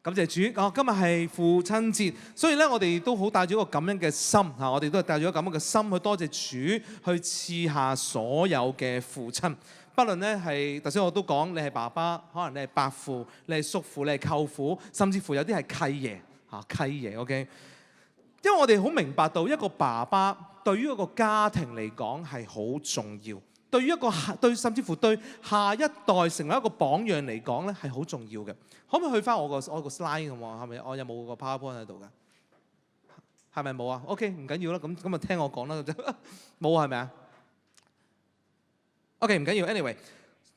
感謝主，今日係父親節，所以咧我哋都好帶住一個咁樣嘅心嚇，我哋都係帶住一個咁樣嘅心去多謝主，去賜下所有嘅父親。不論咧係頭先我都講，你係爸爸，可能你係伯父，你係叔父，你係舅父，甚至乎有啲係契爺嚇契爺。OK， 因為我哋好明白到一個爸爸對於一個家庭嚟講係好重要。對於甚至乎對下一代成為一個榜樣嚟講咧，係好重要嘅。可唔可以去翻我個 slide 咁喎？係咪我有冇個 PowerPoint 喺度㗎？係咪冇啊 ？OK， 唔緊要啦，咁就聽我講啦。冇係咪啊 ？OK， 唔緊要。Anyway，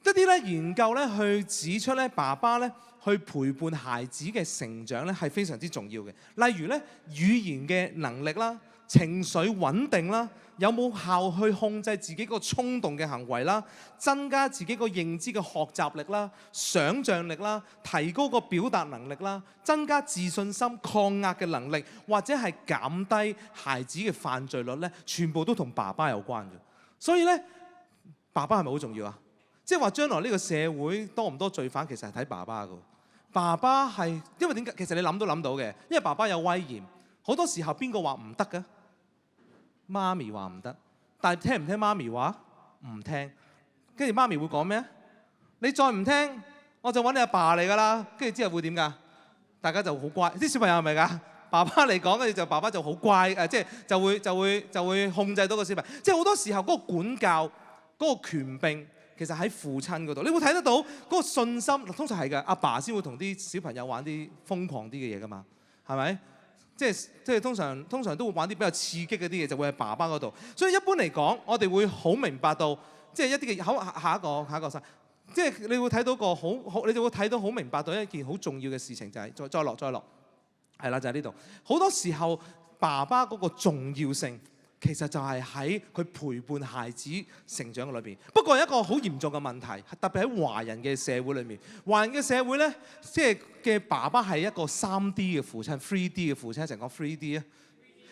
一啲咧研究咧去指出咧，爸爸咧去陪伴孩子嘅成長咧係非常之重要嘅。例如咧語言嘅能力啦、情緒穩定啦。有冇效去控制自己個衝動嘅行為啦，增加自己個認知嘅學習力啦、想像力啦，提高個表達能力啦，增加自信心、抗壓嘅能力，或者係減低孩子嘅犯罪率咧，全部都同爸爸有關嘅。所以咧，爸爸係咪好重要啊？即係話將來呢個社會多唔多罪犯，其實係睇爸爸㗎。爸爸係因為點解？其實你諗都諗到嘅，因為爸爸有威嚴。好多時候邊個話唔得嘅？媽咪話唔得，但係聽唔聽媽咪話？唔聽，跟住媽咪會講咩？你再唔聽，我就揾你阿爸嚟㗎啦。跟住之後會點㗎？大家就好乖。啲小朋友係咪㗎？爸爸嚟講，跟住就爸爸就好乖，即係就會控制到個小朋友。即係好多時候嗰個管教、嗰個權柄，其實喺父親嗰度。你會睇得到嗰個信心，通常係嘅。阿爸先會同啲小朋友玩啲瘋狂啲嘅嘢㗎嘛，係咪？即係通常都會玩啲比較刺激嗰啲嘢，就會喺爸爸嗰度。所以一般嚟講，我哋會好明白到，即係一啲嘅下一個先，即係你會睇到個好，你就會睇到好明白到一件好重要嘅事情，就係再落，係啦，就係呢度。好多時候爸爸嗰個重要性，其實就係喺佢陪伴孩子成長嘅裏邊。不過有一個好嚴重嘅問題，特別喺華人嘅社會裏面。華人嘅社會咧，即係嘅爸爸係一個3D 嘅父親 ，3D 嘅父親，一齊講 3D 啊。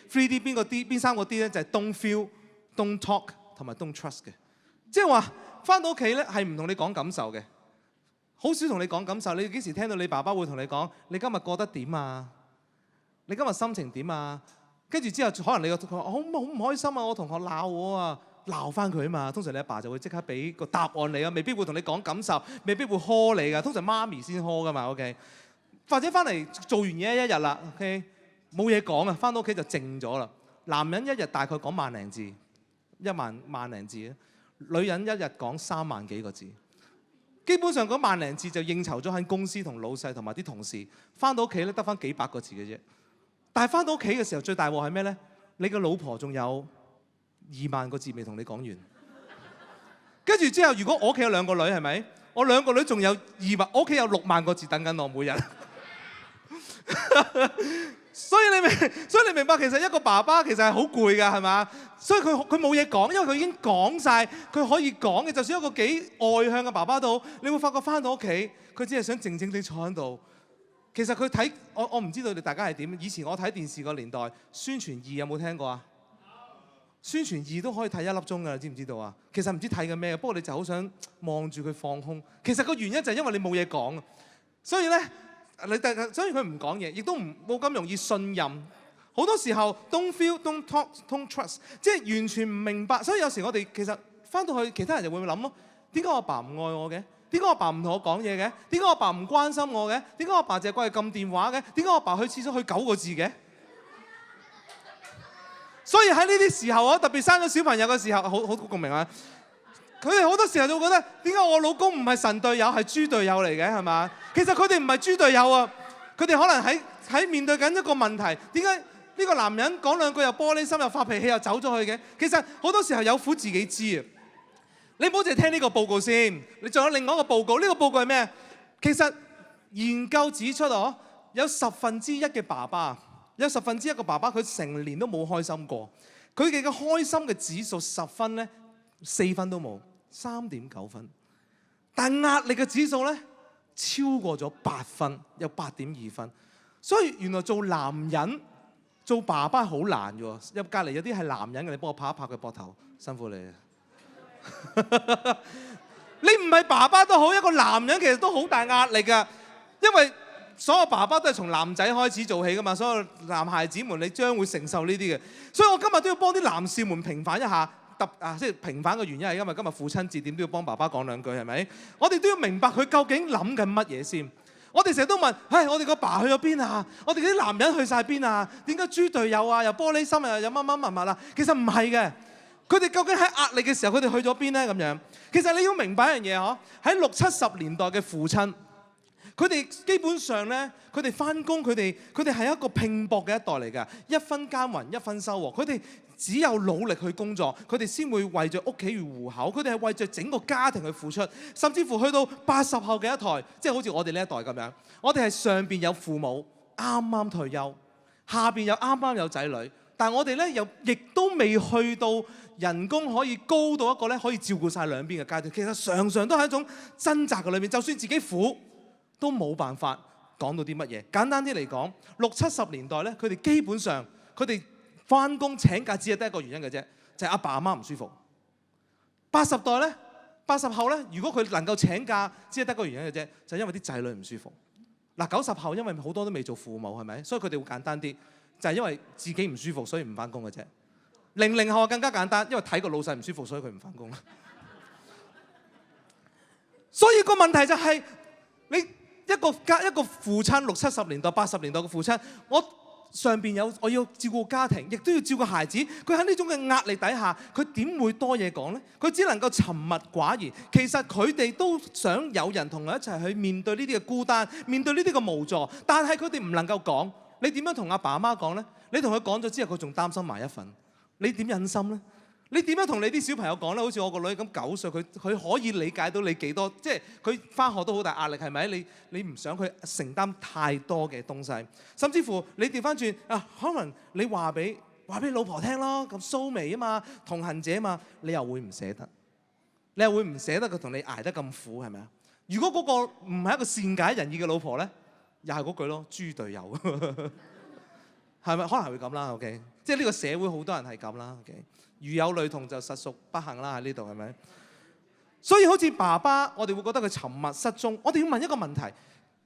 3D 邊個 D？ 邊3個 D 咧？就係 don't feel、don't talk 同埋 don't trust 嘅。即係話翻到屋企咧係唔同你講感受嘅，好少同你講感受。你幾時聽到你爸爸會同你講你今日過得點啊？你今日心情點啊？跟住之後，可能你個佢話好唔開心啊！我同學鬧我啊，鬧翻佢啊嘛。通常你阿爸就會即刻俾個答案你啊，未必會同你講感受，未必會呵你噶。通常媽咪先呵噶嘛 ，OK。或者翻嚟做完嘢一日啦 ，OK， 冇嘢講啊，翻到屋企就靜咗啦。男人一日大概講萬零字，1萬零字啊。女人一日講3萬幾個字，基本上嗰萬零字就應酬咗喺公司同老細同埋啲同事。翻到屋企咧得翻幾百個字嘅啫。但係翻到屋企嘅時候，最大鑊係咩咧？你個老婆仲有2萬個字未同你講完。跟住之後，如果我屋企有2個女，係咪？我2個女仲有我屋企有6萬個字等緊我每日。所以你明白，其實一個爸爸其實係好攰㗎，係嘛？所以佢冇嘢講，因為佢已經講晒佢可以講嘅。就算一個幾外向嘅爸爸都好，你會發覺翻到屋企，佢只係想靜靜地坐喺度。其實佢睇我唔知道大家係點。以前我睇電視個年代，宣傳2有冇聽過啊？宣傳2都可以睇1粒鐘㗎，知唔知道啊？其實唔知睇緊咩，不過你就好想望住佢放空。其實個原因就係因為你冇嘢講，所以咧所以佢唔講嘢，亦都冇咁容易信任。好多時候 don't feel、don't talk、don't trust， 即係完全唔明白。所以有時我哋其實翻到去，其他人就會諗咯：點解我爸唔愛我嘅？點解我爸唔同我講嘢嘅？點解我爸唔關心我嘅？點解我爸淨係掛住撳電話嘅？點解我爸去廁所去9個字嘅？所以喺呢啲時候啊，特別生咗小朋友嘅時候，好共鳴啊！佢哋好多時候就會覺得，點解我老公唔係神隊友，係豬隊友嚟嘅，係嘛？其實佢哋唔係豬隊友啊，佢哋可能喺面對緊一個問題。點解呢個男人講2句又玻璃心又發脾氣又走咗去嘅？其實好多時候有苦自己知啊！你唔好淨係聽呢個報告先，你仲有另外一個報告。呢個報告係咩？其實研究指出有1/10嘅爸爸，有1/10嘅爸爸，佢成年都冇開心過。佢哋嘅開心嘅指數10分咧，4分都冇，3.9分。但係壓力嘅指數咧，超過咗8分，有8.2分。所以原來做男人做爸爸好難嘅喎。隔離有啲係男人嘅，你幫我拍一拍佢膊頭，辛苦你啊！你唔係爸爸都好，一個男人其實都好大壓力㗎，因為所有爸爸都係從男仔開始做起噶嘛，所有男孩子們，你將會承受呢啲嘅。所以我今日都要幫啲男士們平反一下，即係平反嘅原因係因為今日父親節，點都要幫爸爸講兩句，係咪？我哋都要明白佢究竟諗緊乜嘢先。我哋成日都問，我哋個爸去咗邊啊？我哋啲男人去晒邊啊？點解豬隊友啊？又玻璃心啊？又乜乜物物啊？其實唔係嘅，佢哋究竟喺壓力嘅時候，佢哋去咗邊咧？咁樣，其實你要明白一樣嘢嗬，喺60、70年代嘅父親，佢哋基本上咧，佢哋翻工，佢哋係一個拼搏嘅一代嚟㗎，一分耕耘一分收穫，佢哋只有努力去工作，佢哋先會為着屋企而糊口，佢哋係為着整個家庭去付出，甚至乎去到80後嘅一代，即係好似我哋呢一代咁樣，我哋係上邊有父母啱啱退休，下邊有啱啱有仔女，但係我哋咧又亦都未去到人工可以高到一個咧可以照顧晒兩邊嘅階段，其實常常都係一種掙扎嘅裏面，就算自己苦都冇辦法講到啲乜嘢。簡單啲嚟講，60、70年代咧，佢哋基本上佢哋翻工請假只係得一個原因嘅啫，就係阿爸阿媽唔舒服。80代咧，80後咧，如果佢能夠請假，只係得一個原因嘅啫，就係因為啲仔女唔舒服。嗱，90後因為好多都未做父母係咪？所以佢哋會簡單啲，就係因為自己唔舒服，所以唔翻工嘅啫。00後更加簡單，因為睇個老細唔舒服，所以佢唔翻工啦。所以個問題就係你一個父親60、70年代、80年代嘅父親，我上邊我要照顧家庭，亦都要照顧孩子。佢喺呢種嘅壓力底下，佢點會多嘢講呢？佢只能夠沉默寡言。其實佢哋都想有人同佢一齊去面對呢啲嘅孤單，面對呢啲嘅無助，但係佢哋唔能夠講。你點樣同阿爸阿媽講呢？你同佢講咗之後，佢仲擔心埋一份。你點忍心呢？你點樣同你啲小朋友講呢？好似我個女咁9歲，佢可以理解到你幾多，即係佢返學都好大壓力，係咪？你唔想佢承擔太多嘅東西，甚至乎你調返轉啊，可能你話俾老婆聽咯，咁蘇眉啊嘛，同行者啊嘛，你又會唔捨得？你又會唔捨得佢同你捱得咁苦係咪啊？如果嗰個唔係一個善解人意嘅老婆咧，又係嗰句咯，豬隊友係咪？可能係會咁啦 ，OK， 即係呢個社會好多人係咁啦 ，OK。如有雷同就實屬不幸啦，喺呢度係咪？所以好似爸爸，我哋會覺得佢沉默失蹤。我哋要問一個問題，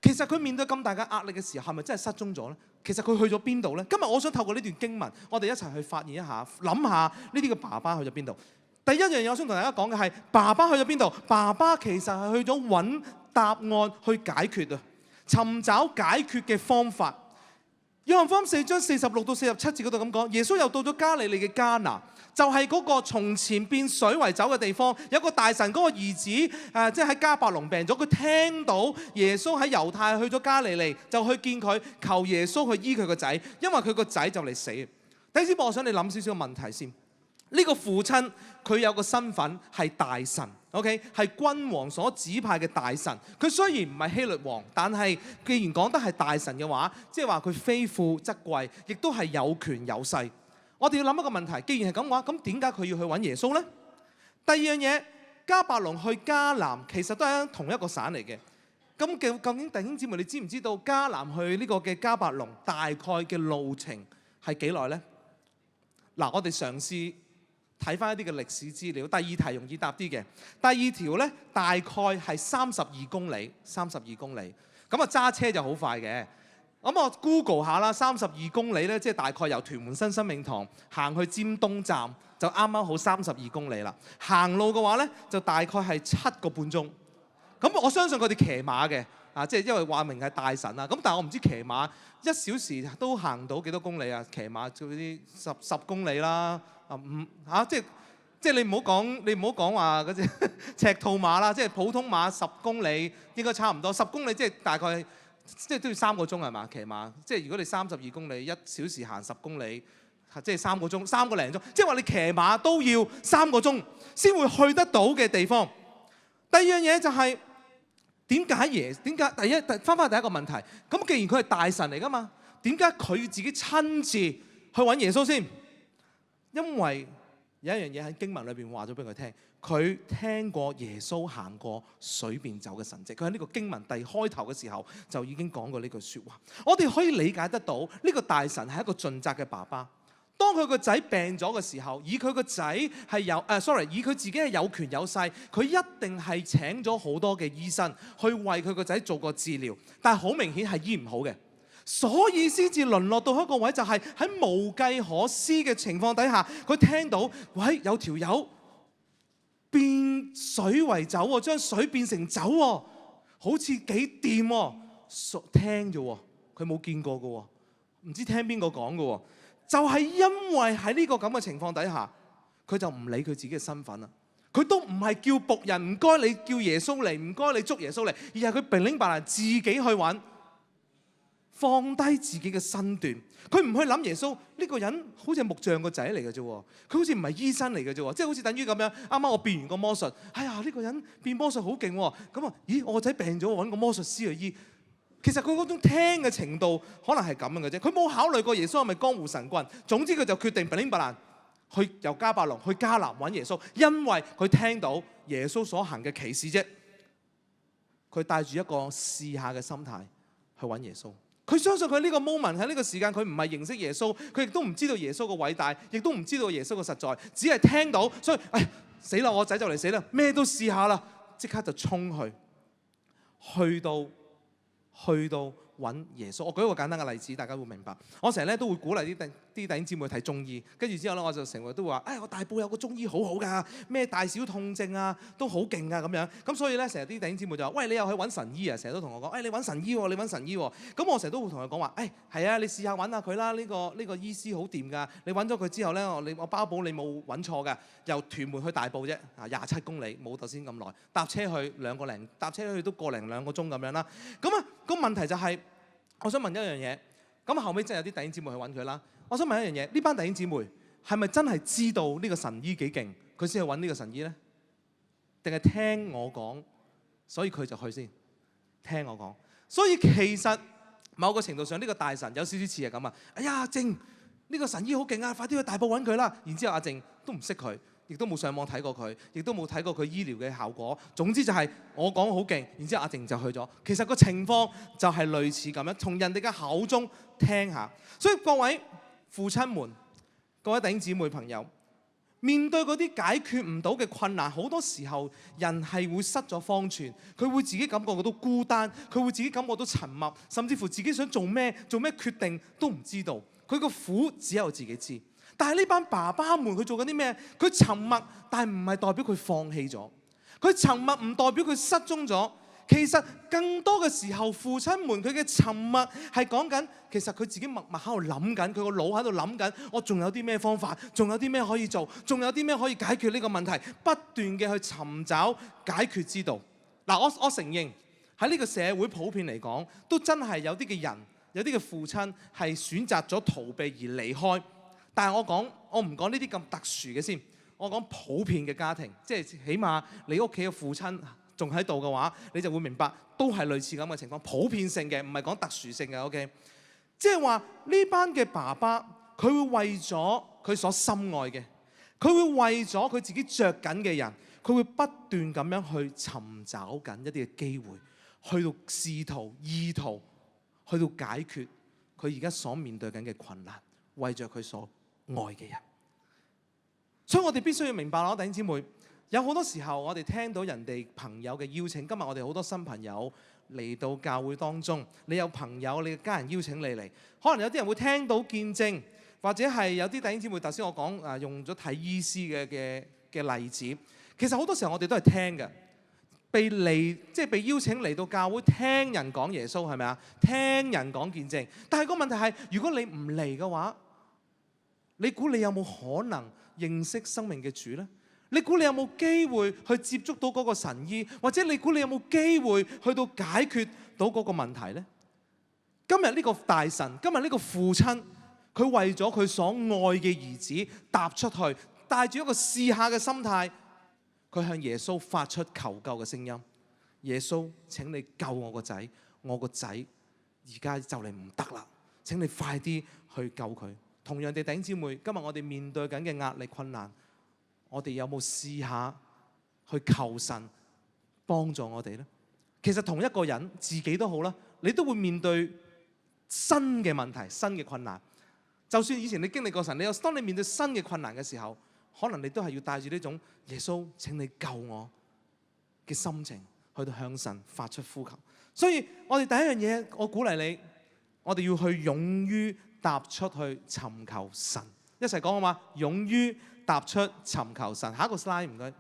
其實佢面對咁大嘅壓力嘅時候，係咪真係失蹤咗呢？其實佢去咗邊度呢？今日我想透過呢段經文，我哋一齊去發現一下，諗下呢啲嘅爸爸去咗邊度。第一樣嘢我想同大家講嘅係，爸爸去咗邊度？爸爸其實係去咗揾答案去解決啊，尋找解決嘅方法。約翰福音4章46到47節嗰度咁講，耶穌又到咗加利利嘅迦拿，就係嗰個從前變水為酒嘅地方。有個大臣嗰個兒子即係喺迦百農病咗，佢聽到耶穌喺猶太去咗加利利，就去見佢，求耶穌去醫佢個仔，因為佢個仔就嚟死。第一節我想你諗少少個問題先。呢個父親佢有個身份係大臣 ，OK， 係君王所指派嘅大臣。佢雖然唔係希律王，但係既然講得係大臣嘅話，即係話佢非富則貴，亦都係有權有勢。我哋要諗一個問題，既然係咁嘅話，咁點解佢要去揾耶穌呢？第二樣嘢，迦百農去迦南其實都係同一個省嚟嘅。咁究竟弟兄姊妹，你知唔知道迦南去呢個嘅迦百農大概嘅路程係幾耐呢？嗱，我哋嘗試睇翻一啲嘅歷史資料。第二題容易答啲嘅，第二條呢，大概係32公里，32公里。咁啊揸車就好快嘅。咁我 Google 下啦，32公里呢，即係大概由屯門新生命堂行去尖東站，就啱啱好32公里啦。行路嘅話呢，就大概係7個半鐘。咁我相信佢哋騎馬嘅，即係因為話明係大臣啊。咁但係我唔知騎馬1小時都行到幾多公里啊？騎馬嗰啲10公里啦。即係你唔好講話嗰隻赤兔馬啦，即係普通馬10公里應該差唔多，10公里即係大概即係都要3個鐘係嘛？騎馬即係如果你32公里1小時行10公里，即係3個鐘，3個零鐘，即係話你騎馬都要3個鐘先會去得到嘅地方。第二樣嘢就係點解翻返第一個問題，咁既然佢係大臣嚟㗎嘛，點解佢自己親自去揾耶穌先？因為有一樣嘢喺經文裏邊話咗俾佢聽，佢聽過耶穌行過水變酒嘅神蹟。佢喺呢個經文第開頭嘅時候就已經講過呢句説話。我哋可以理解得到呢個大臣係一個盡責嘅爸爸。當佢個仔病咗嘅時候，以佢個仔係以佢自己係有權有勢，佢一定係請咗好多嘅醫生去為佢個仔做個治療，但係好明顯係醫唔好嘅，所以先至淪落到一個位，就係喺無計可施嘅情況底下，佢聽到喂，有條友變水為酒喎，將水變成酒喎，好似幾掂喎，聽啫喎，佢冇見過嘅喎，唔知聽邊個講嘅喎。就係因為喺呢個咁嘅情況底下，佢就唔理佢自己嘅身份啦。佢都唔係叫僕人，唔該你叫耶穌嚟，唔該你捉耶穌嚟，而係佢平拎白蘭自己去揾，放低自己嘅身段。佢唔去諗耶穌呢個人好似木匠個仔嚟嘅啫，佢好似唔係醫生嚟嘅啫，即係好似等於咁樣。啱啱我變完個魔術，哎呀呢個人變魔術好勁喎，咁啊咦我個仔病咗，我揾個魔術師去醫。其實佢嗰種聽嘅程度可能係咁樣嘅啫，佢冇考慮過耶穌係咪江湖神棍。總之佢就決定平拎白蘭去由迦百農去迦南揾耶穌，因為佢聽到耶穌所行嘅奇事啫。佢帶住一個試下嘅心態去揾耶穌。佢相信佢呢個 moment 喺呢個時間，佢唔係認識耶穌，佢亦都唔知道耶穌嘅偉大，亦都唔知道耶穌嘅實在，只係聽到，所以死啦！我仔就嚟死啦，咩都試下啦，即刻就衝去到揾耶穌。我舉一個簡單嘅例子，大家會明白。我成日都會鼓勵啲弟兄姊妹睇中醫，跟住之後咧，我就成日都會話：我大埔有個中醫好好㗎，咩大小痛症啊都好勁啊咁樣。咁所以咧，成日啲弟兄姊妹就話：喂，你又去揾神醫啊？成日都同我講：你揾神醫喎，你揾神醫喎。咁我成日都會同佢講話：係啊，你試下揾下佢啦，呢個醫師好掂㗎。你揾咗佢之後咧，我包保你冇揾錯㗎。由屯門去大埔啫，27公里，冇頭先咁耐。搭車去搭車去都個零兩個鐘咁樣啦。咁啊，個問題就係，我想問一樣嘢。咁後尾真係有啲弟兄姊妹去揾佢啦。我想問一樣嘢，呢班弟兄姊妹係咪真係知道呢個神醫幾勁，佢先去揾呢個神醫呢？定係聽我講，所以佢就去先聽我講？所以其實某個程度上，呢個大臣有少少似係咁啊！哎呀，靜，呢個神醫好勁啊，快啲去大埔揾佢啦！然之後阿靜都唔識佢，亦都冇上網睇過佢，亦都冇睇過佢醫療嘅效果。總之就係我講好勁，然之後阿靜就去咗。其實個情況就係類似咁樣，從人哋嘅口中聽下。所以各位父親們、各位弟兄姊妹朋友，面對嗰啲解決唔到嘅困難，好多時候人係會失咗方寸，佢會自己感覺到孤單，佢會自己感覺到沉默，甚至乎自己想做咩決定都唔知道。佢個苦只有自己知。但係呢班爸爸們佢做緊啲咩？佢沉默，但係唔係代表佢放棄咗。佢沉默唔代表佢失蹤咗。其實更多嘅時候，父親們佢嘅沉默係講緊，其實佢自己默默喺度諗緊，佢個腦喺度諗緊，我仲有啲咩方法，仲有啲咩可以做，仲有啲咩可以解決呢個問題，不斷嘅去尋找解決之道。嗱，我承認喺呢個社會普遍嚟講，都真係有啲嘅人，有啲嘅父親係選擇咗逃避而離開。但係我唔講呢啲咁特殊嘅先，我講普遍嘅家庭，即係起碼你屋企嘅父親仲喺度嘅話，你就會明白都係類似咁嘅情況，普遍性嘅，唔係講特殊性嘅。OK， 即係話呢班嘅爸爸，佢會為咗佢所深愛嘅，佢會為咗佢自己着緊嘅人，佢會不斷咁樣去尋找緊一啲嘅機會，去到試圖意圖去到解決佢而家所面對緊嘅困難，為着佢所愛嘅人。所以我哋必須要明白咯，弟兄姊妹。有好多時候，我哋聽到人哋朋友嘅邀請。今日我哋好多新朋友嚟到教會當中，你有朋友、你嘅家人邀請你嚟，可能有啲人會聽到見證，或者係有啲弟兄姊妹頭先我講用咗睇醫師嘅例子。其實好多時候我哋都係聽嘅，被邀請嚟到教會聽人講耶穌，係咪啊？聽人講見證。但係個問題係，如果你唔嚟嘅話，你估你有冇可能認識生命嘅主呢？你估你有冇機會去接觸到嗰個神醫，或者你估你有冇機會去到解決到嗰個問題呢？今日呢個大臣，今日呢個父親，佢為咗佢所愛嘅兒子踏出去，帶住一個試下嘅心態，佢向耶穌發出求救嘅聲音。耶穌，請你救我個仔，我個仔而家就嚟唔得啦，請你快啲去救佢。同樣地，弟兄姊妹，今日我哋面對緊嘅壓力困難，我哋有冇試下去求神幫助我哋呢？其實同一個人自己都好啦，你都會面對新嘅問題、新嘅困難。就算以前你經歷過神，當你面對新嘅困難嘅時候，可能你都係要帶住呢種耶穌請你救我嘅心情去到向神發出呼求。所以我哋第一樣嘢，我鼓勵你，我哋要去勇於踏出去尋求神。一齊講好嘛？勇於踏出尋求神。下一個 slide 唔該。